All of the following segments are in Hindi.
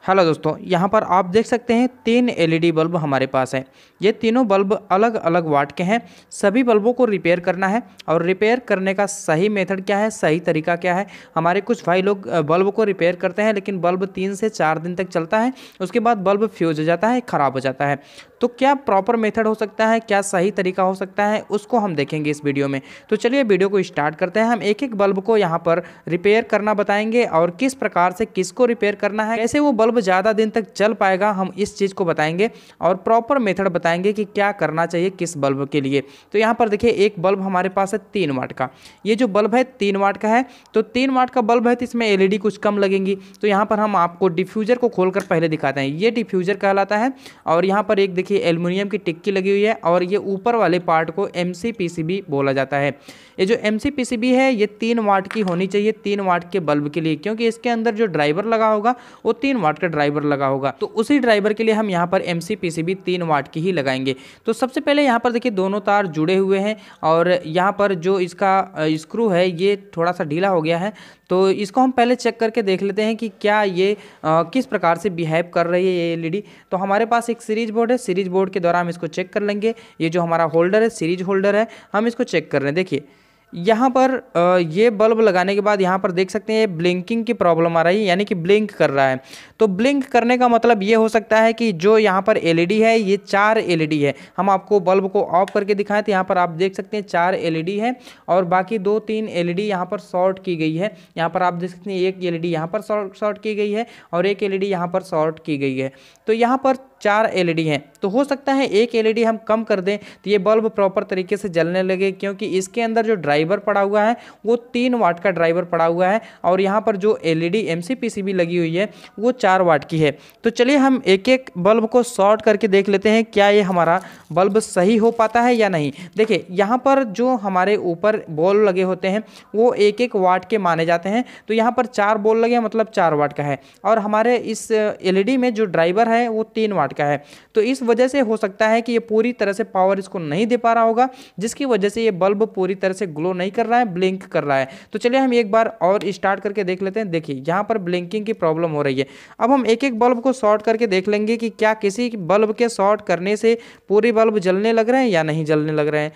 हेलो दोस्तों, यहाँ पर आप देख सकते हैं 3 एलईडी बल्ब हमारे पास है। ये तीनों बल्ब अलग अलग वाट के हैं। सभी बल्बों को रिपेयर करना है और रिपेयर करने का सही मेथड क्या है, सही तरीका क्या है। हमारे कुछ भाई लोग बल्ब को रिपेयर करते हैं लेकिन बल्ब 3 से 4 दिन तक चलता है, उसके बाद बल्ब फ्यूज हो जाता है, ख़राब हो जाता है। तो क्या प्रॉपर मेथड हो सकता है, क्या सही तरीका हो सकता है, उसको हम देखेंगे इस वीडियो में। तो चलिए वीडियो को स्टार्ट करते हैं। हम एक एक बल्ब को यहाँ पर रिपेयर करना बताएंगे और किस प्रकार से किसको रिपेयर करना है, कैसे वो बल्ब ज़्यादा दिन तक चल पाएगा, हम इस चीज़ को बताएंगे और प्रॉपर मेथड बताएंगे कि क्या करना चाहिए किस बल्ब के लिए। तो यहाँ पर देखिए एक बल्ब हमारे पास है 3 वाट का। ये जो बल्ब है 3 वाट का है। तो 3 वाट का बल्ब है तो इसमें एलईडी कुछ कम लगेंगी। तो यहाँ पर हम आपको डिफ्यूज़र को खोलकर पहले दिखाते हैं। ये डिफ्यूज़र कहलाता है और यहाँ पर एक देखिए एल्युमिनियम की टिक्की लगी हुई है और ये ऊपर वाले पार्ट को एमसीपीसीबी बोला जाता है। ये जो एमसीपीसीबी है ये 3 वाट की होनी चाहिए 3 वाट के बल्ब के लिए, क्योंकि इसके अंदर जो ड्राइवर लगा होगा वो 3 वाट का ड्राइवर लगा होगा। तो उसी ड्राइवर के लिए हम यहाँ पर एमसीपीसीबी 3 वाट की ही लगाएंगे। तो सबसे पहले यहाँ पर देखिए दोनों तार जुड़े हुए हैं और यहाँ पर जो इसका स्क्रू है ये थोड़ा सा ढीला हो गया है। तो इसको हम पहले चेक करके देख लेते हैं कि क्या ये किस प्रकार से बिहेव कर रही है ये एलईडी। तो हमारे पास एक सीरीज बोर्ड है, सीरीज बोर्ड के द्वारा हम इसको चेक कर लेंगे। ये जो हमारा होल्डर है सीरीज होल्डर है, हम इसको चेक कर रहे हैं। देखिए यहाँ पर ये बल्ब लगाने के बाद यहाँ पर देख सकते हैं ब्लिंकिंग की प्रॉब्लम आ रही है, यानी कि ब्लिंक कर रहा है। तो ब्लिंक करने का मतलब ये हो सकता है कि जो यहाँ पर एलईडी है ये 4 एलईडी है। हम आपको बल्ब को ऑफ करके दिखाएं तो यहाँ पर आप देख सकते हैं 4 एलईडी है और बाकी 2-3 एलईडी यहाँ पर शॉर्ट की गई है। यहाँ पर आप देख सकते हैं एक एलईडी यहाँ पर शॉर्ट की गई है और एक एलईडी यहाँ पर शॉर्ट की गई है। तो यहाँ पर 4 एलईडी हैं। तो हो सकता है एक एलईडी हम कम कर दें तो ये बल्ब प्रॉपर तरीके से जलने लगे, क्योंकि इसके अंदर जो ड्राइवर पड़ा हुआ है वो 3 वाट का ड्राइवर पड़ा हुआ है और यहाँ पर जो एलईडी एमसीपीसीबी लगी हुई है वो 4 वाट की है। तो चलिए हम एक एक बल्ब को शॉर्ट करके देख लेते हैं क्या ये हमारा बल्ब सही हो पाता है या नहीं। देखिए यहाँ पर जो हमारे ऊपर बॉल लगे होते हैं वो 1-1 वाट के माने जाते हैं। तो यहाँ पर 4 बॉल लगे मतलब 4 वाट का है और हमारे इस एलईडी में जो ड्राइवर है वो 3 वाट का है। तो इस वजह से हो सकता है कि ये पूरी तरह से पावर इसको नहीं दे पा रहा होगा, जिसकी वजह से ये बल्ब पूरी तरह से ग्लो नहीं कर रहा है, ब्लिंक कर रहा है। तो चलिए हम एक बार और स्टार्ट करके देख लेते हैं। देखिए यहाँ पर ब्लिंकिंग की प्रॉब्लम हो रही है। अब हम एक एक बल्ब को शॉर्ट करके देख लेंगे कि क्या किसी बल्ब के शॉर्ट करने से पूरे बल्ब जलने लग रहे हैं या नहीं जलने लग रहे हैं।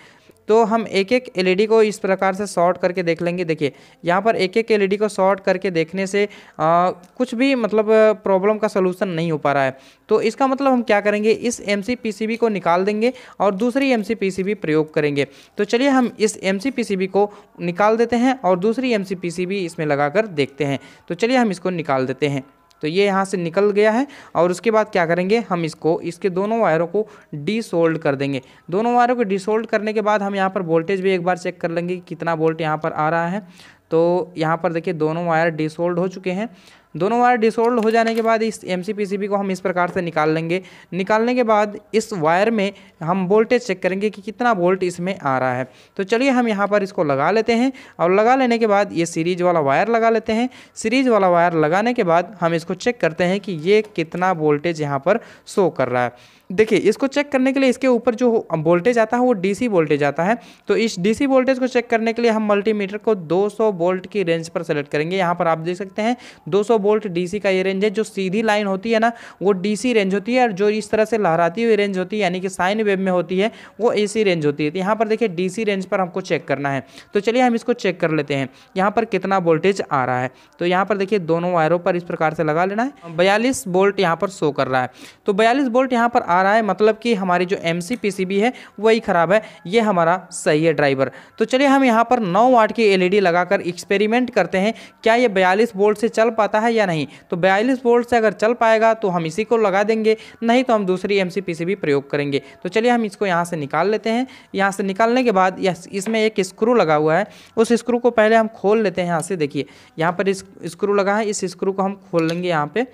तो हम एक एक एलईडी को इस प्रकार से शॉर्ट करके देख लेंगे। देखिए यहाँ पर एक एक एलईडी को शॉर्ट करके देखने से कुछ भी मतलब प्रॉब्लम का सलूशन नहीं हो पा रहा है। तो इसका मतलब हम क्या करेंगे, इस एमसीपीसीबी को निकाल देंगे और दूसरी एमसीपीसीबी प्रयोग करेंगे। तो चलिए हम इस एमसीपीसीबी को निकाल देते हैं और दूसरी एमसीपीसीबी इसमें लगाकर देखते हैं। तो चलिए हम इसको निकाल देते हैं। तो ये यहाँ से निकल गया है और उसके बाद क्या करेंगे, हम इसके दोनों वायरों को डीसोल्ड कर देंगे। दोनों वायरों को डीसोल्ड करने के बाद हम यहाँ पर वोल्टेज भी एक बार चेक कर लेंगे कि कितना वोल्ट यहाँ पर आ रहा है। तो यहाँ पर देखिए दोनों वायर डीसोल्ड हो चुके हैं। दोनों वायर डिसोल्ड हो जाने के बाद इस एमसीपीसीबी को हम इस प्रकार से निकाल लेंगे। निकालने के बाद इस वायर में हम वोल्टेज चेक करेंगे कि कितना वोल्ट इसमें आ रहा है। तो चलिए हम यहाँ पर इसको लगा लेते हैं और लगा लेने के बाद ये सीरीज वाला वायर लगा लेते हैं। सीरीज वाला वायर लगाने के बाद हम इसको चेक करते हैं कि ये कितना वोल्टेज यहाँ पर शो कर रहा है। देखिए इसको चेक करने के लिए इसके ऊपर जो वोल्टेज आता है वो डीसी वोल्टेज आता है। तो इस डीसी वोल्टेज को चेक करने के लिए हम मल्टीमीटर को 200 वोल्ट की रेंज पर सेलेक्ट करेंगे। यहाँ पर आप देख सकते हैं 200 वोल्ट डीसी का ये रेंज है। जो सीधी लाइन होती है ना वो डीसी रेंज होती है और जो इस तरह से लहराती हुई रेंज होती है यानी कि साइन वेव में होती है वो एसी रेंज होती है। तो यहाँ पर देखिए डीसी रेंज पर हमको चेक करना है। तो चलिए हम इसको चेक कर लेते हैं यहाँ पर कितना वोल्टेज आ रहा है। तो यहाँ पर देखिए दोनों वायरों पर इस प्रकार से लगा लेना है। 42 वोल्ट यहाँ पर शो कर रहा है। तो 42 वोल्ट यहाँ पर आ रहा है, मतलब कि हमारी जो एमसीपीसीबी है वही खराब है, ये हमारा सही है ड्राइवर। तो चलिए हम यहाँ पर 9 वाट की एलईडी लगाकर एक्सपेरिमेंट करते हैं क्या ये 42 वोल्ट से चल पाता है या नहीं। तो 42 वोल्ट से अगर चल पाएगा तो हम इसी को लगा देंगे, नहीं तो हम दूसरी एमसीपीसीबी प्रयोग करेंगे। तो चलिए हम इसको यहाँ से निकाल लेते हैं। यहाँ से निकालने के बाद इसमें एक स्क्रू लगा हुआ है, उस स्क्रू को पहले हम खोल लेते हैं। यहाँ से देखिए यहाँ पर इस स्क्रू लगा है, इस स्क्रू को हम खोल लेंगे यहाँ पे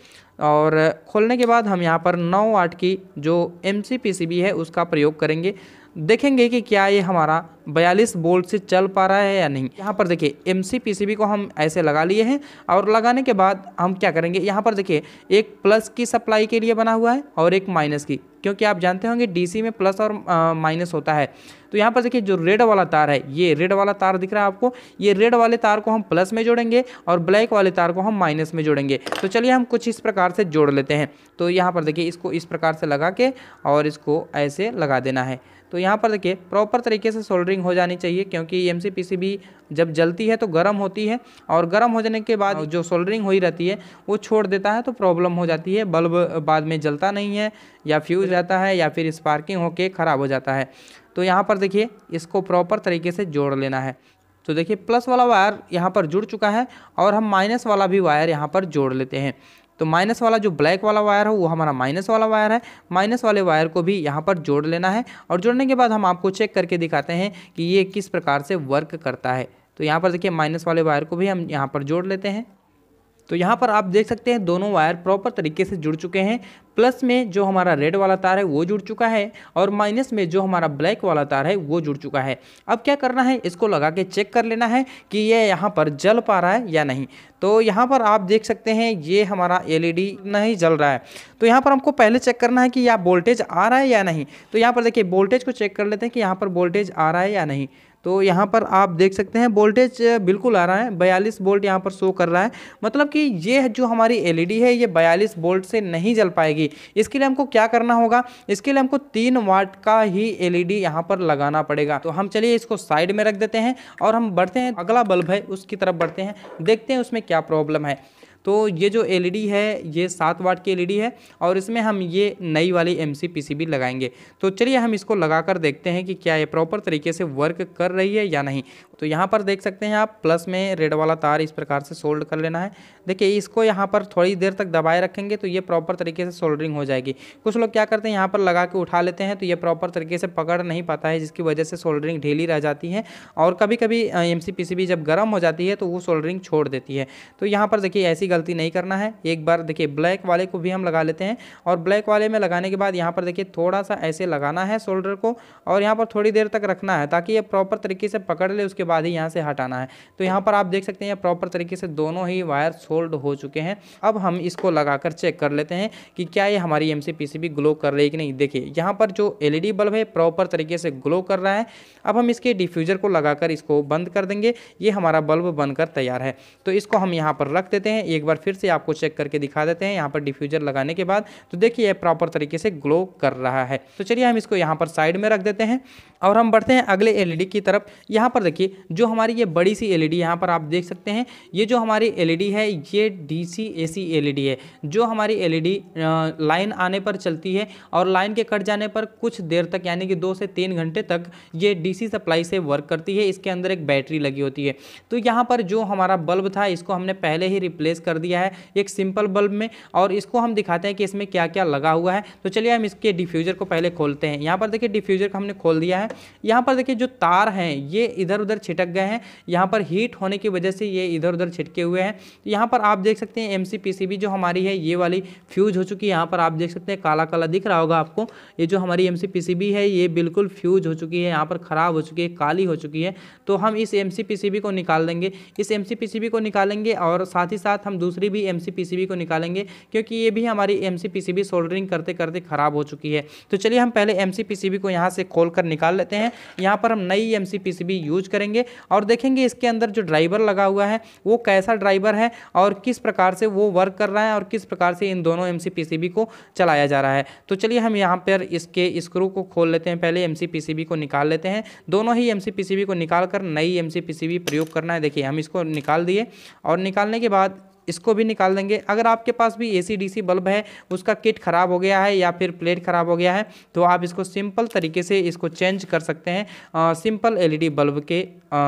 और खोलने के बाद हम यहाँ पर 9 वाट की जो एमसीपीसीबी है उसका प्रयोग करेंगे। देखेंगे कि क्या ये हमारा 42 वोल्ट से चल पा रहा है या नहीं। यहाँ पर देखिए एमसी पीसीबी को हम ऐसे लगा लिए हैं और लगाने के बाद हम क्या करेंगे, यहाँ पर देखिए एक प्लस की सप्लाई के लिए बना हुआ है और एक माइनस की, क्योंकि आप जानते होंगे डीसी में प्लस और माइनस होता है। तो यहाँ पर देखिए जो रेड वाला तार है, ये रेड वाला तार दिख रहा है आपको, ये रेड वाले तार को हम प्लस में जोड़ेंगे और ब्लैक वाले तार को हम माइनस में जोड़ेंगे। तो चलिए हम कुछ इस प्रकार से जोड़ लेते हैं। तो यहाँ पर देखिए इसको इस प्रकार से लगा के और इसको ऐसे लगा देना है। तो यहाँ पर देखिए प्रॉपर तरीके से सोल्डरिंग हो जानी चाहिए, क्योंकि एमसी पीसीबी जब जलती है तो गर्म होती है और गर्म हो जाने के बाद जो सोल्डरिंग हुई रहती है वो छोड़ देता है, तो प्रॉब्लम हो जाती है, बल्ब बाद में जलता नहीं है या फ्यूज रहता है या फिर स्पार्किंग होके ख़राब हो जाता है। तो यहाँ पर देखिए इसको प्रॉपर तरीके से जोड़ लेना है। तो देखिए प्लस वाला वायर यहाँ पर जुड़ चुका है और हम माइनस वाला भी वायर यहाँ पर जोड़ लेते हैं। तो माइनस वाला जो ब्लैक वाला वायर है वो हमारा माइनस वाला वायर है, माइनस वाले वायर को भी यहाँ पर जोड़ लेना है और जोड़ने के बाद हम आपको चेक करके दिखाते हैं कि ये किस प्रकार से वर्क करता है। तो यहाँ पर देखिए माइनस वाले वायर को भी हम यहाँ पर जोड़ लेते हैं। तो यहाँ पर आप देख सकते हैं दोनों वायर प्रॉपर तरीके से जुड़ चुके हैं। प्लस में जो हमारा रेड वाला तार है वो जुड़ चुका है और माइनस में जो हमारा ब्लैक वाला तार है वो जुड़ चुका है। अब क्या करना है, इसको लगा के चेक कर लेना है कि ये यहाँ पर जल पा रहा है या नहीं। तो यहाँ पर आप देख सकते हैं ये हमारा एलईडी नहीं जल रहा है। तो यहाँ पर हमको पहले चेक करना है कि यहाँ वोल्टेज आ रहा है या नहीं। तो यहाँ पर देखिए वोल्टेज को चेक कर लेते हैं कि यहाँ पर वोल्टेज आ रहा है या नहीं। तो यहाँ पर आप देख सकते हैं वोल्टेज बिल्कुल आ रहा है, 42 वोल्ट यहाँ पर शो कर रहा है। मतलब कि ये जो हमारी एलईडी है ये 42 वोल्ट से नहीं जल पाएगी। इसके लिए हमको क्या करना होगा, इसके लिए हमको 3 वाट का ही एलईडी यहाँ पर लगाना पड़ेगा। तो हम चलिए इसको साइड में रख देते हैं और हम बढ़ते हैं, अगला बल्ब है उसकी तरफ बढ़ते हैं, देखते हैं उसमें क्या प्रॉब्लम है। तो ये जो एलईडी है ये 7 वाट की एलईडी है और इसमें हम ये नई वाली एमसी पीसीबी लगाएंगे। तो चलिए हम इसको लगाकर देखते हैं कि क्या ये प्रॉपर तरीके से वर्क कर रही है या नहीं। तो यहाँ पर देख सकते हैं आप प्लस में रेड वाला तार इस प्रकार से सोल्ड कर लेना है। देखिए इसको यहाँ पर थोड़ी देर तक दबाए रखेंगे तो ये प्रॉपर तरीके से सोल्डरिंग हो जाएगी। कुछ लोग क्या करते हैं यहाँ पर लगा के उठा लेते हैं तो ये प्रॉपर तरीके से पकड़ नहीं पाता है, जिसकी वजह से सोल्डरिंग ढीली रह जाती है और कभी कभी एमसी पीसीबी जब गर्म हो जाती है तो वो सोल्डरिंग छोड़ देती है। तो यहाँ पर देखिए ऐसी गलती नहीं करना है। एक बार देखिए ब्लैक वाले को भी हम लगा लेते हैं और ब्लैक वाले में लगाने के बाद यहाँ पर देखिए थोड़ा सा ऐसे लगाना है सोल्डर को और यहाँ पर थोड़ी देर तक रखना है ताकि ये प्रॉपर तरीके से पकड़ ले, उसके बाद ही यहाँ से हटाना है। तो यहाँ पर आप देख सकते हैं प्रॉपर तरीके से दोनों ही वायर सोल्ड हो चुके हैं। अब हम इसको लगाकर चेक कर लेते हैं कि क्या ये हमारी एमसी पीसीबी ग्लो कर रही है कि नहीं। देखिए यहाँ पर जो एलईडी बल्ब है प्रॉपर तरीके से ग्लो कर रहा है। अब हम इसके डिफ्यूजर को लगाकर इसको बंद कर देंगे, ये हमारा बल्ब बनकर तैयार है। तो इसको हम यहाँ पर रख देते हैं, एक बार फिर से आपको चेक करके दिखा देते हैं। यहाँ पर डिफ्यूजर लगाने के बाद तो देखिए ये प्रॉपर तरीके से ग्लो कर रहा है। तो चलिए हम इसको यहाँ पर साइड में रख देते हैं और हम बढ़ते हैं अगले एलईडी की तरफ। यहाँ पर देखिए जो हमारी ये बड़ी सी एलईडी यहाँ पर आप देख सकते हैं, ये जो हमारी एलईडी है ये डीसी एसी एलईडी है। जो हमारी एलईडी लाइन आने पर चलती है और लाइन के कट जाने पर कुछ देर तक यानी कि 2 से 3 घंटे तक ये डीसी सप्लाई से वर्क करती है। इसके अंदर एक बैटरी लगी होती है। तो यहाँ पर जो हमारा बल्ब था इसको हमने पहले ही रिप्लेस कर दिया है एक सिंपल बल्ब में और इसको हम दिखाते हैं कि इसमें क्या क्या लगा हुआ है। तो चलिए हम इसके डिफ्यूजर को पहले खोलते हैं। यहाँ पर देखिए डिफ्यूजर को हमने खोल दिया है। यहाँ पर देखिए जो तार हैं ये इधर उधर छिटक गए हैं, यहाँ पर हीट होने की वजह से ये इधर उधर छिटके हुए हैं। यहाँ पर आप देख सकते हैं एमसी पीसीबी जो हमारी है ये वाली फ्यूज हो चुकी है। यहाँ पर आप देख सकते हैं काला काला दिख रहा होगा आपको, ये जो हमारी एमसी पीसीबी है ये बिल्कुल फ्यूज हो चुकी है, यहाँ पर ख़राब हो चुकी है, काली हो चुकी है। तो हम इस एमसी पीसीबी को निकाल देंगे, इस एमसी पीसीबी को निकालेंगे और साथ ही साथ हम दूसरी भी एमसी पीसीबी को निकालेंगे क्योंकि ये भी हमारी एमसी पीसीबी सोल्डरिंग करते करते ख़राब हो चुकी है। तो चलिए हम पहले एमसी पीसीबी को यहाँ से खोल कर निकाल लेते हैं। यहाँ पर हम नई एमसी पीसीबी यूज करेंगे और देखेंगे इसके अंदर जो ड्राइवर लगा हुआ है वो कैसा ड्राइवर है और किस प्रकार से वो वर्क कर रहा है और किस प्रकार से इन दोनों एमसी पीसीबी को चलाया जा रहा है। तो चलिए हम यहाँ पर इसके स्क्रू को खोल लेते हैं, पहले एमसी पीसीबी को निकाल लेते हैं। दोनों ही एमसी पीसीबी को निकाल कर नई एमसी पीसीबी प्रयोग करना है। देखिए हम इसको निकाल दिए और निकालने के बाद इसको भी निकाल देंगे। अगर आपके पास भी एसी डीसी बल्ब है उसका किट ख़राब हो गया है या फिर प्लेट ख़राब हो गया है तो आप इसको सिंपल तरीके से इसको चेंज कर सकते हैं सिंपल एलईडी बल्ब के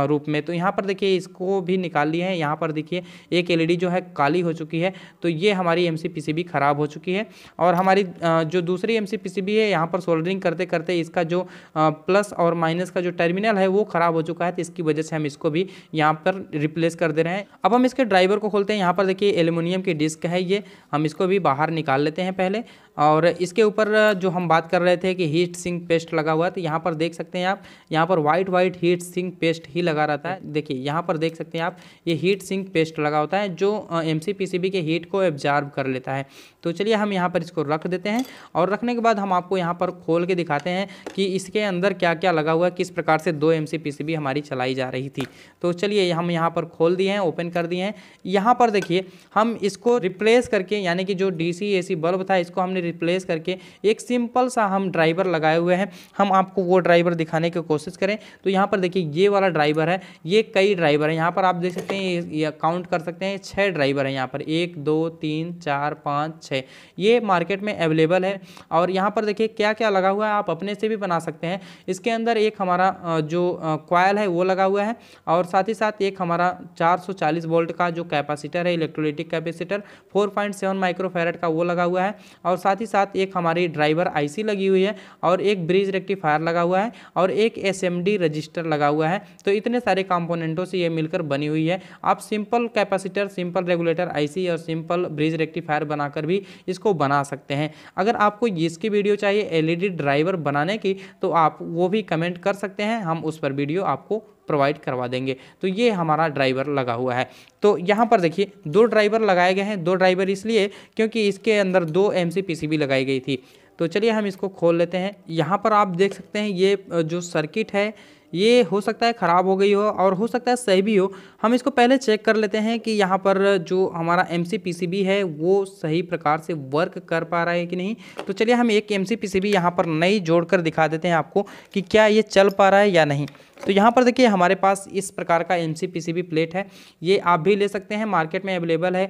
रूप में। तो यहाँ पर देखिए इसको भी निकाल लिए हैं। यहाँ पर देखिए एक एलईडी जो है काली हो चुकी है, तो ये हमारी एमसी पीसीबी ख़राब हो चुकी है और हमारी जो दूसरी एमसी पीसीबी है यहाँ पर सोल्डरिंग करते करते इसका जो प्लस और माइनस का जो टर्मिनल है वो ख़राब हो चुका है। तो इसकी वजह से हम इसको भी यहाँ पर रिप्लेस कर दे रहे हैं। अब हम इसके ड्राइवर को खोलते हैं। यहाँ पर देखिए एल्युमिनियम की डिस्क है ये, हम इसको भी बाहर निकाल लेते हैं पहले। और इसके ऊपर जो हम बात कर रहे थे कि हीट सिंक पेस्ट लगा हुआ है, तो यहाँ पर देख सकते हैं आप, यहाँ पर वाइट हीट सिंक पेस्ट ही लगा रहता है। देखिए यहाँ पर देख सकते हैं आप, ये हीट सिंक पेस्ट लगा होता है जो MCPCB के हीट को एब्जॉर्ब कर लेता है। तो चलिए हम यहाँ पर इसको रख देते हैं और रखने के बाद हम आपको यहाँ पर खोल के दिखाते हैं कि इसके अंदर क्या क्या लगा हुआ है, किस प्रकार से 2 MCPCB हमारी चलाई जा रही थी। तो चलिए हम यहाँ पर खोल दिए हैं, ओपन कर दिए हैं। यहाँ पर देखिए हम इसको रिप्लेस करके, यानी कि जो DC AC बल्ब था इसको हमने रिप्लेस करके एक सिंपल सा हम ड्राइवर लगाए हुए हैं। हम आपको वो ड्राइवर दिखाने की कोशिश करें तो यहाँ पर देखिए ये वाला ड्राइवर है, ये कई ड्राइवर है, यहाँ पर आप देख सकते हैं, ये काउंट कर सकते हैं 6 ड्राइवर है यहाँ पर, 1 2 3 4 5 6, ये मार्केट में अवेलेबल है। और यहाँ पर देखिए क्या क्या लगा हुआ है, आप अपने से भी बना सकते हैं। इसके अंदर एक हमारा जो कॉयल है वो लगा हुआ है और साथ ही साथ एक हमारा 440 वोल्ट का जो कैपेसिटर है, इलेक्ट्रोलाइटिक कैपेसिटर 4.7 माइक्रोफैरड का वो लगा हुआ है और साथ ही साथ एक हमारी ड्राइवर IC लगी हुई है और एक ब्रिज रेक्टिफायर लगा हुआ है और एक SMD रजिस्टर लगा हुआ है। तो इतने सारे कंपोनेंटों से ये मिलकर बनी हुई है। आप simple capacitor, simple regulator IC और सिंपल ब्रिज रेक्टिफायर बनाकर भी इसको बना सकते हैं। अगर आपको इसकी वीडियो चाहिए LED ड्राइवर बनाने की तो आप वो भी कमेंट कर सकते हैं, हम उस पर वीडियो आपको प्रोवाइड करवा देंगे। तो ये हमारा ड्राइवर लगा हुआ है। तो यहाँ पर देखिए 2 ड्राइवर लगाए गए हैं। 2 ड्राइवर इसलिए क्योंकि इसके अंदर 2 MCPCB लगाई गई थी। तो चलिए हम इसको खोल लेते हैं। यहाँ पर आप देख सकते हैं ये जो सर्किट है ये हो सकता है ख़राब हो गई हो और हो सकता है सही भी हो। हम इसको पहले चेक कर लेते हैं कि यहाँ पर जो हमारा MCPCB है वो सही प्रकार से वर्क कर पा रहा है कि नहीं। तो चलिए हम एक MCPCB यहाँ पर नई जोड़कर दिखा देते हैं आपको कि क्या ये चल पा रहा है या नहीं। तो यहाँ पर देखिए हमारे पास इस प्रकार का MCPCB प्लेट है, ये आप भी ले सकते हैं, मार्केट में अवेलेबल है।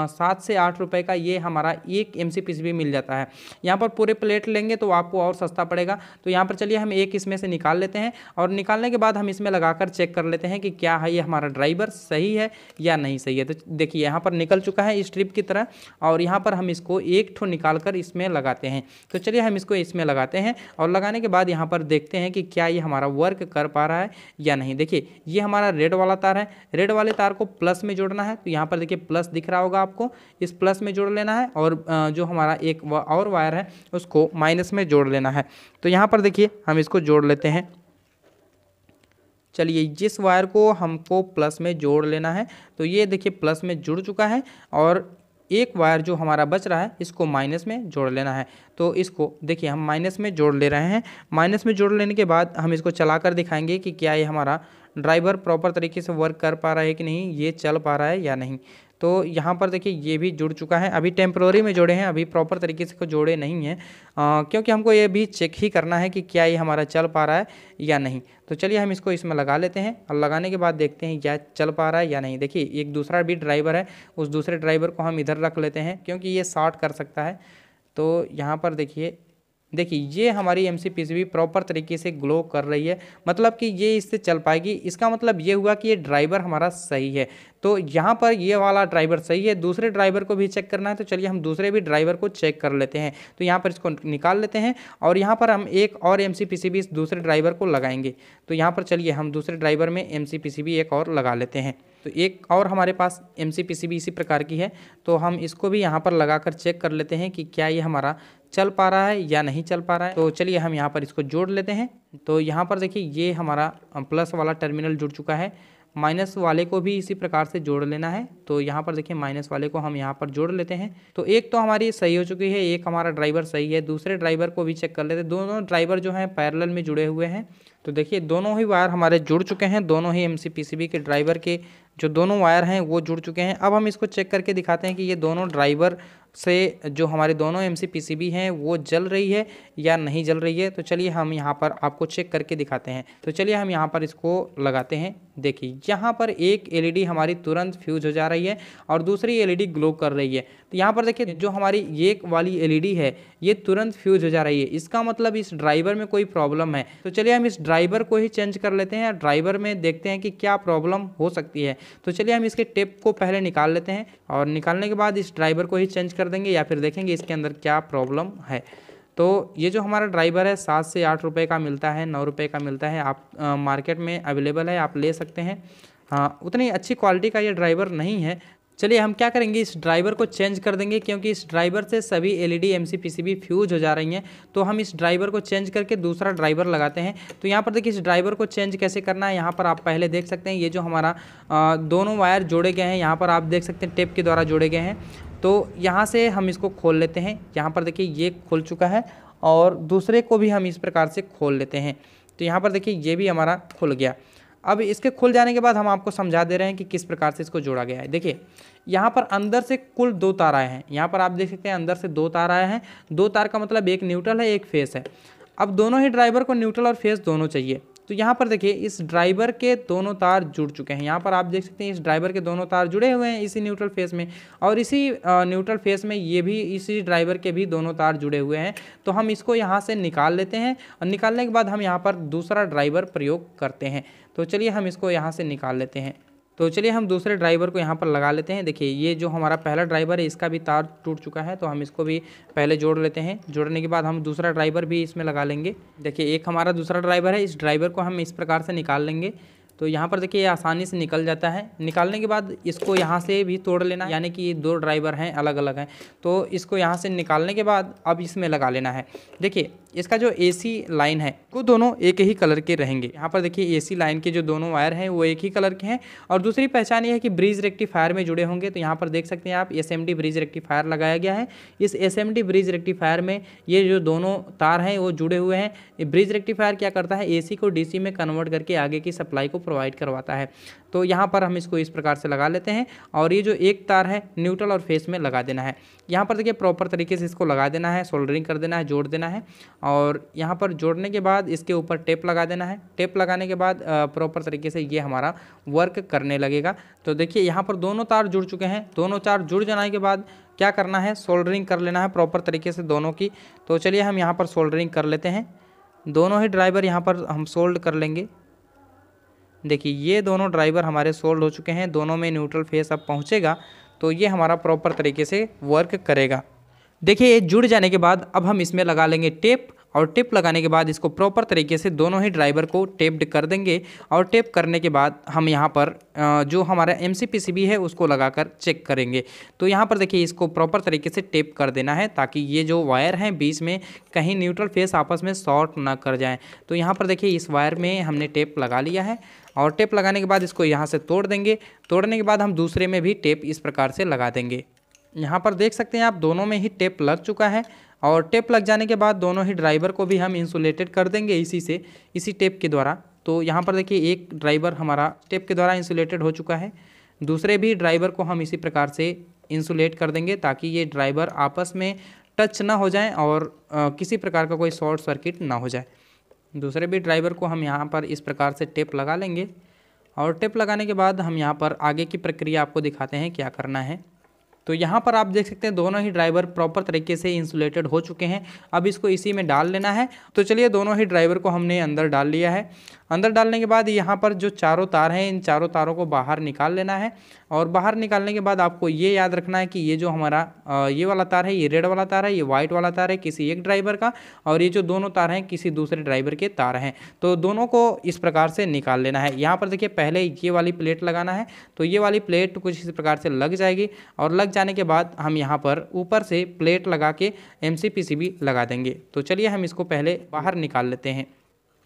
7 से 8 रुपए का ये हमारा एक MCPCB मिल जाता है। यहाँ पर पूरे प्लेट लेंगे तो आपको और सस्ता पड़ेगा। तो यहाँ पर चलिए हम एक इसमें से निकाल लेते हैं और निकालने के बाद हम इसमें लगाकर चेक कर लेते हैं कि क्या है ये हमारा ड्राइवर सही है या नहीं सही है। तो देखिए यहाँ पर निकल चुका है स्ट्रिप की तरह और यहाँ पर हम इसको एक ठो निकाल कर इसमें लगाते हैं। तो चलिए हम इसको इसमें लगाते हैं और लगाने के बाद यहाँ पर देखते हैं कि क्या ये हमारा वर्क कर पा रहा है या नहीं। देखिए ये हमारा रेड वाला तार है, रेड वाले तार को प्लस में जोड़ना है। तो यहाँ पर देखिए प्लस दिख रहा होगा आपको, इस प्लस में जोड़ लेना है और जो हमारा एक और वायर है उसको माइनस में जोड़ लेना है। तो यहाँ पर देखिए हम इसको जोड़ लेते हैं। चलिए जिस वायर को हमको प्लस में जोड़ लेना है तो ये देखिए प्लस में जुड़ चुका है और एक वायर जो हमारा बच रहा है इसको माइनस में जोड़ लेना है। तो इसको देखिए हम माइनस में जोड़ ले रहे हैं। माइनस में जोड़ लेने के बाद हम इसको चलाकर दिखाएंगे कि क्या ये हमारा ड्राइवर प्रॉपर तरीके से वर्क कर पा रहा है कि नहीं, ये चल पा रहा है या नहीं। तो यहाँ पर देखिए ये भी जुड़ चुका है। अभी टेम्प्रोरी में जोड़े हैं, अभी प्रॉपर तरीके से को जोड़े नहीं हैं क्योंकि हमको ये भी चेक ही करना है कि क्या ये हमारा चल पा रहा है या नहीं। तो चलिए हम इसको इसमें लगा लेते हैं और लगाने के बाद देखते हैं क्या चल पा रहा है या नहीं। देखिए एक दूसरा भी ड्राइवर है, उस दूसरे ड्राइवर को हम इधर रख लेते हैं क्योंकि ये शॉर्ट कर सकता है। तो यहाँ पर देखिए ये हमारी MCPCB प्रॉपर तरीके से ग्लो कर रही है, मतलब कि ये इससे चल पाएगी। इसका मतलब ये हुआ कि ये ड्राइवर हमारा सही है। तो यहाँ पर ये वाला ड्राइवर सही है, दूसरे ड्राइवर को भी चेक करना है। तो चलिए हम दूसरे भी ड्राइवर को चेक कर लेते हैं। तो यहाँ पर इसको निकाल लेते हैं और यहाँ पर हम एक और MCPCB इस दूसरे ड्राइवर को लगाएंगे। तो यहाँ पर चलिए हम दूसरे ड्राइवर में MCPCB एक और लगा लेते हैं। तो एक और हमारे पास MCPCB इसी प्रकार की है, तो हम इसको भी यहाँ पर लगाकर चेक कर लेते हैं कि क्या ये हमारा चल पा रहा है या नहीं चल पा रहा है। तो चलिए हम यहाँ पर इसको जोड़ लेते हैं। तो यहाँ पर देखिए ये हमारा प्लस वाला टर्मिनल जुड़ चुका है, माइनस वाले को भी इसी प्रकार से जोड़ लेना है। तो यहाँ पर देखिए माइनस वाले को हम यहाँ पर जोड़ लेते हैं। तो एक तो हमारी सही हो चुकी है, एक हमारा ड्राइवर सही है। दूसरे ड्राइवर को भी चेक कर लेते हैं। दोनों ड्राइवर जो हैं पैरेलल में जुड़े हुए हैं। तो देखिए दोनों ही वायर हमारे जुड़ चुके हैं, दोनों ही MCPCB के ड्राइवर के जो दोनों वायर हैं वो जुड़ चुके हैं। अब हम इसको चेक करके दिखाते हैं कि ये दोनों ड्राइवर से जो हमारे दोनों MCPCB हैं वो जल रही है या नहीं जल रही है। तो चलिए हम यहाँ पर आपको चेक करके दिखाते हैं। तो चलिए हम यहाँ पर इसको लगाते हैं। देखिए यहाँ पर एक LED हमारी तुरंत फ्यूज हो जा रही है और दूसरी LED ग्लो कर रही है। तो यहाँ पर देखिए जो हमारी ये वाली LED है ये तुरंत फ्यूज हो जा रही है, इसका मतलब इस ड्राइवर में कोई प्रॉब्लम है। तो चलिए हम इस ड्राइवर को ही चेंज कर लेते हैं, ड्राइवर में देखते हैं कि क्या प्रॉब्लम हो सकती है। तो चलिए हम इसके टेप को पहले निकाल लेते हैं और निकालने के बाद इस ड्राइवर को ही चेंज कर देंगे या फिर देखेंगे इसके अंदर क्या प्रॉब्लम है। तो ये जो हमारा ड्राइवर है 7 से 8 रुपए का मिलता है, 9 रुपए का मिलता है। आप मार्केट में अवेलेबल है, आप ले सकते हैं। हाँ उतनी अच्छी क्वालिटी का ये ड्राइवर नहीं है, चलिए हम क्या करेंगे, इस ड्राइवर को चेंज कर देंगे, क्योंकि इस ड्राइवर से सभी एलईडी एमसीपीसीबी फ्यूज हो जा रही हैं। तो हम इस ड्राइवर को चेंज करके दूसरा ड्राइवर लगाते हैं। तो यहाँ पर देखिए इस ड्राइवर को चेंज कैसे करना है, यहाँ पर आप पहले देख सकते हैं ये जो हमारा दोनों वायर जोड़े गए हैं, यहाँ पर आप देख सकते हैं टेप के द्वारा जोड़े गए हैं। तो यहाँ से हम इसको खोल लेते हैं। यहाँ पर देखिए ये खुल चुका है और दूसरे को भी हम इस प्रकार से खोल लेते हैं। तो यहाँ पर देखिए ये भी हमारा खुल गया। अब इसके खुल जाने के बाद हम आपको समझा दे रहे हैं कि किस प्रकार से इसको जोड़ा गया है। देखिए यहाँ पर अंदर से कुल 2 तार आए हैं। यहाँ पर आप देख सकते हैं अंदर से 2 तार आए हैं। 2 तार का मतलब एक न्यूट्रल है, एक फेस है। अब दोनों ही ड्राइवर को न्यूट्रल और फेस दोनों चाहिए। तो यहाँ पर देखिए इस ड्राइवर के दोनों तार जुड़ चुके हैं। यहाँ पर आप देख सकते हैं इस ड्राइवर के दोनों तार जुड़े हुए हैं इसी न्यूट्रल फेस में, और इसी न्यूट्रल फेस में ये भी इसी ड्राइवर के भी दोनों तार जुड़े हुए हैं। तो हम इसको यहाँ से निकाल लेते हैं और निकालने के बाद हम यहाँ पर दूसरा ड्राइवर प्रयोग करते हैं। तो चलिए हम इसको यहाँ से निकाल लेते हैं। तो चलिए हम दूसरे ड्राइवर को यहाँ पर लगा लेते हैं। देखिए ये जो हमारा पहला ड्राइवर है इसका भी तार टूट चुका है, तो हम इसको भी पहले जोड़ लेते हैं। जोड़ने के बाद हम दूसरा ड्राइवर भी इसमें लगा लेंगे। देखिए एक हमारा दूसरा ड्राइवर है, इस ड्राइवर को हम इस प्रकार से निकाल लेंगे। तो यहाँ पर देखिए ये आसानी से निकल जाता है। निकालने के बाद इसको यहाँ से भी तोड़ लेना, यानी कि ये 2 ड्राइवर हैं अलग अलग हैं। तो इसको यहाँ से निकालने के बाद अब इसमें लगा लेना है। देखिए इसका जो एसी लाइन है वो दोनों एक ही कलर के रहेंगे। यहाँ पर देखिए एसी लाइन के जो दोनों वायर हैं वो एक ही कलर के हैं। और दूसरी पहचान ये है कि ब्रिज रेक्टिफायर में जुड़े होंगे। तो यहाँ पर देख सकते हैं आप एसएमडी ब्रिज रेक्टिफायर लगाया गया है। इस एसएमडी ब्रिज रेक्टिफायर में ये जो दोनों तार हैं वो जुड़े हुए हैं। ब्रिज रेक्टिफायर क्या करता है, एसी को डीसी में कन्वर्ट करके आगे की सप्लाई को प्रोवाइड करवाता है। तो यहाँ पर हम इसको इस प्रकार से लगा लेते हैं और ये जो एक तार है न्यूट्रल और फेस में लगा देना है। यहाँ पर देखिए प्रॉपर तरीके से इसको लगा देना है, सोल्डरिंग कर देना है, जोड़ देना है। और यहाँ पर जोड़ने के बाद इसके ऊपर टेप लगा देना है। टेप लगाने के बाद प्रॉपर तरीके से ये हमारा वर्क करने लगेगा। तो देखिए यहाँ पर दोनों तार जुड़ चुके हैं। दोनों तार जुड़ जाने के बाद क्या करना है, सोल्डरिंग कर लेना है प्रॉपर तरीके से दोनों की। तो चलिए हम यहाँ पर सोल्डरिंग कर लेते हैं। दोनों ही ड्राइवर यहाँ पर हम सोल्ड कर लेंगे। देखिए ये दोनों ड्राइवर हमारे सोल्ड हो चुके हैं, दोनों में न्यूट्रल फेस अब पहुँचेगा तो ये हमारा प्रॉपर तरीके से वर्क करेगा। देखिए ये जुड़ जाने के बाद अब हम इसमें लगा लेंगे टेप, और टेप लगाने के बाद इसको प्रॉपर तरीके से दोनों ही ड्राइवर को टेप्ड कर देंगे। और टेप करने के बाद हम यहाँ पर जो हमारा एमसीपीसीबी है उसको लगाकर चेक करेंगे। तो यहाँ पर देखिए इसको प्रॉपर तरीके से टेप कर देना है ताकि ये जो वायर हैं बीच में कहीं न्यूट्रल फेस आपस में शॉर्ट ना कर जाएँ। तो यहाँ पर देखिए इस वायर में हमने टेप लगा लिया है और टेप लगाने के बाद इसको यहाँ से तोड़ देंगे। तोड़ने के बाद हम दूसरे में भी टेप इस प्रकार से लगा देंगे। यहाँ पर देख सकते हैं आप दोनों में ही टेप लग चुका है। और टेप लग जाने के बाद दोनों ही ड्राइवर को भी हम इंसुलेटेड कर देंगे इसी टेप के द्वारा। तो यहाँ पर देखिए एक ड्राइवर हमारा टेप के द्वारा इंसुलेटेड हो चुका है। दूसरे भी ड्राइवर को हम इसी प्रकार से इंसुलेट कर देंगे ताकि ये ड्राइवर आपस में टच ना हो जाएं और किसी प्रकार का कोई शॉर्ट सर्किट ना हो जाए। दूसरे भी ड्राइवर को हम यहाँ पर इस प्रकार से टेप लगा लेंगे। और टेप लगाने के बाद हम यहाँ पर आगे की प्रक्रिया आपको दिखाते हैं क्या करना है। तो यहाँ पर आप देख सकते हैं दोनों ही ड्राइवर प्रॉपर तरीके से इंसुलेटेड हो चुके हैं। अब इसको इसी में डाल लेना है। तो चलिए दोनों ही ड्राइवर को हमने अंदर डाल लिया है। अंदर डालने के बाद यहाँ पर जो चारों तार हैं इन चारों तारों को बाहर निकाल लेना है। और बाहर निकालने के बाद आपको ये याद रखना है कि ये जो हमारा ये वाला तार है, ये रेड वाला तार है, ये वाइट वाला तार है किसी एक ड्राइवर का, और ये जो दोनों तार हैं किसी दूसरे ड्राइवर के तार हैं। तो दोनों को इस प्रकार से निकाल लेना है। यहाँ पर देखिए पहले ये वाली प्लेट लगाना है। तो ये वाली प्लेट कुछ इस प्रकार से लग जाएगी और लग जाने के बाद हम यहाँ पर ऊपर से प्लेट लगा के एमसीपीसीबी लगा देंगे। तो चलिए हम इसको पहले बाहर निकाल लेते हैं।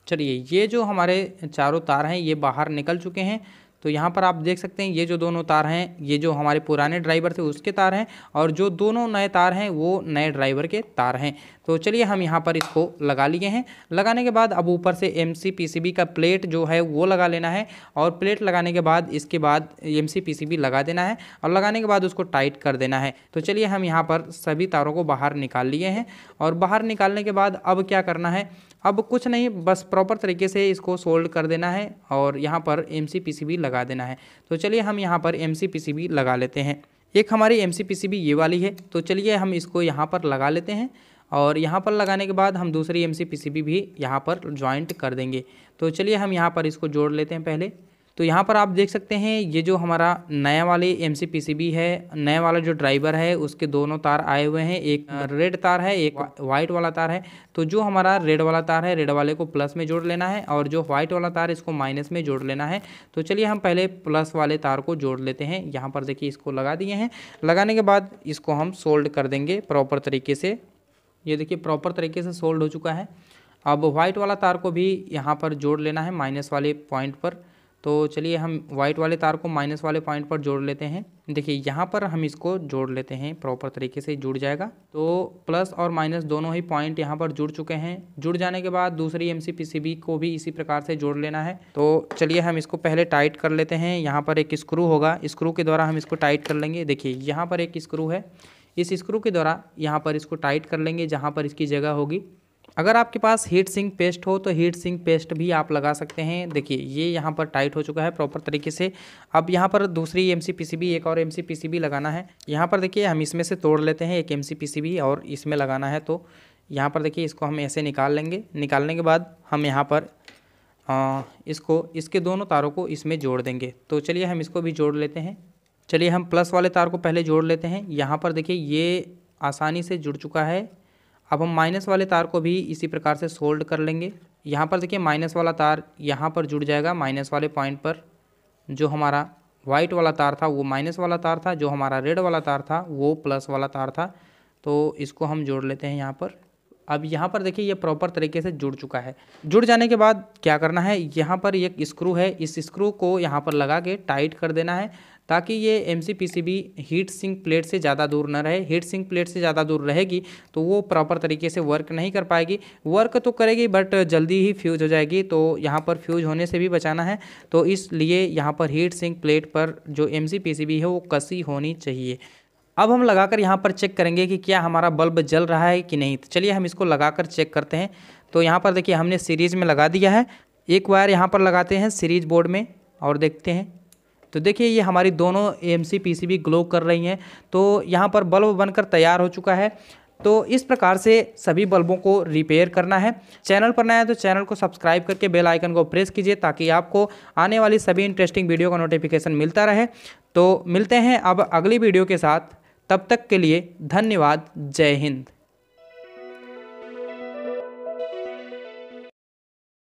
चलिए ये जो हमारे चारों तार हैं ये बाहर निकल चुके हैं। तो यहाँ पर आप देख सकते हैं ये जो दोनों तार हैं ये जो हमारे पुराने ड्राइवर थे उसके तार हैं, और जो दोनों नए तार हैं वो नए ड्राइवर के तार हैं। तो चलिए हम यहाँ पर इसको लगा लिए हैं। लगाने के बाद अब ऊपर से एमसीपीसीबी का प्लेट जो है वो लगा लेना है। और प्लेट लगाने के बाद इसके बाद एमसीपीसीबी लगा देना है और लगाने के बाद उसको टाइट कर देना है। तो चलिए हम यहाँ पर सभी तारों को बाहर निकाल लिए हैं। और बाहर निकालने के बाद अब क्या करना है, अब कुछ नहीं, बस प्रॉपर तरीके से इसको सोल्ड कर देना है और यहाँ पर एमसीपीसीबी लगा देना है। तो चलिए हम यहाँ पर एमसीपीसीबी लगा लेते हैं। एक हमारी एमसीपीसीबी ये वाली है। तो चलिए हम इसको यहाँ पर लगा लेते हैं और यहाँ पर लगाने के बाद हम दूसरी एमसीपीसीबी भी यहाँ पर ज्वाइंट कर देंगे। तो चलिए हम यहाँ पर इसको जोड़ लेते हैं पहले। तो यहाँ पर आप देख सकते हैं ये जो हमारा नया वाली MCPCB है, नया वाला जो ड्राइवर है उसके दोनों तार आए हुए हैं, एक रेड तार है, एक वाइट वाला तार है। तो जो हमारा रेड वाला तार है, रेड वाले को प्लस में जोड़ लेना है और जो व्हाइट वाला तार इसको माइनस में जोड़ लेना है। तो चलिए हम पहले प्लस वाले तार को जोड़ लेते हैं। यहाँ पर देखिए इसको लगा दिए हैं। लगाने के बाद इसको हम सोल्ड कर देंगे प्रॉपर तरीके से। ये देखिए प्रॉपर तरीके से सोल्ड हो चुका है। अब वाइट वाला तार को भी यहाँ पर जोड़ लेना है माइनस वाले पॉइंट पर। तो चलिए हम वाइट वाले तार को माइनस वाले पॉइंट पर जोड़ लेते हैं। देखिए यहाँ पर हम इसको जोड़ लेते हैं, प्रॉपर तरीके से जुड़ जाएगा। तो प्लस और माइनस दोनों ही पॉइंट यहाँ पर जुड़ चुके हैं। जुड़ जाने के बाद दूसरी MCPCB को भी इसी प्रकार से जोड़ लेना है। तो चलिए हम इसको पहले टाइट कर लेते हैं। यहाँ पर एक स्क्रू होगा, स्क्रू के द्वारा हम इसको टाइट कर लेंगे। देखिए यहाँ पर एक स्क्रू है, इस स्क्रू के द्वारा यहाँ पर इसको टाइट कर लेंगे जहाँ पर इसकी जगह होगी। अगर आपके पास हीट सिंक पेस्ट हो तो हीट सिंक पेस्ट भी आप लगा सकते हैं। देखिए ये यहाँ पर टाइट हो चुका है प्रॉपर तरीके से। अब यहाँ पर दूसरी MCPCB, एक और MCPCB लगाना है। यहाँ पर देखिए हम इसमें से तोड़ लेते हैं एक MCPCB और इसमें लगाना है। तो यहाँ पर देखिए इसको हम ऐसे निकाल लेंगे। निकालने के बाद हम यहाँ पर इसके दोनों तारों को इसमें जोड़ देंगे। तो चलिए हम इसको भी जोड़ लेते हैं। चलिए हम प्लस वाले तार को पहले जोड़ लेते हैं। यहाँ पर देखिए ये आसानी से जुड़ चुका है। अब हम माइनस वाले तार को भी इसी प्रकार से सोल्ड कर लेंगे। यहाँ पर देखिए माइनस वाला तार यहाँ पर जुड़ जाएगा माइनस वाले पॉइंट पर। जो हमारा वाइट वाला तार था वो माइनस वाला तार था, जो हमारा रेड वाला तार था वो प्लस वाला तार था। तो इसको हम जोड़ लेते हैं यहाँ पर। अब यहाँ पर देखिए ये प्रॉपर तरीके से जुड़ चुका है। जुड़ जाने के बाद क्या करना है, यहाँ पर एक स्क्रू है, इस स्क्रू को यहाँ पर लगा के टाइट कर देना है ताकि ये MCPCB हीट सिंक प्लेट से ज़्यादा दूर ना रहे। हीट सिंक प्लेट से ज़्यादा दूर रहेगी तो वो प्रॉपर तरीके से वर्क नहीं कर पाएगी। वर्क तो करेगी बट जल्दी ही फ्यूज हो जाएगी। तो यहाँ पर फ्यूज होने से भी बचाना है, तो इसलिए यहाँ पर हीट सिंक प्लेट पर जो MCPCB है वो कसी होनी चाहिए। अब हम लगाकर यहाँ पर चेक करेंगे कि क्या हमारा बल्ब जल रहा है कि नहीं। तो चलिए हम इसको लगाकर चेक करते हैं। तो यहाँ पर देखिए हमने सीरीज़ में लगा दिया है। एक वायर यहाँ पर लगाते हैं सीरीज बोर्ड में और देखते हैं। तो देखिए ये हमारी दोनों MCPCB ग्लो कर रही हैं। तो यहाँ पर बल्ब बनकर तैयार हो चुका है। तो इस प्रकार से सभी बल्बों को रिपेयर करना है। चैनल पर नया है तो चैनल को सब्सक्राइब करके बेल आइकन को प्रेस कीजिए ताकि आपको आने वाली सभी इंटरेस्टिंग वीडियो का नोटिफिकेशन मिलता रहे। तो मिलते हैं अब अगली वीडियो के साथ, तब तक के लिए धन्यवाद। जय हिंद।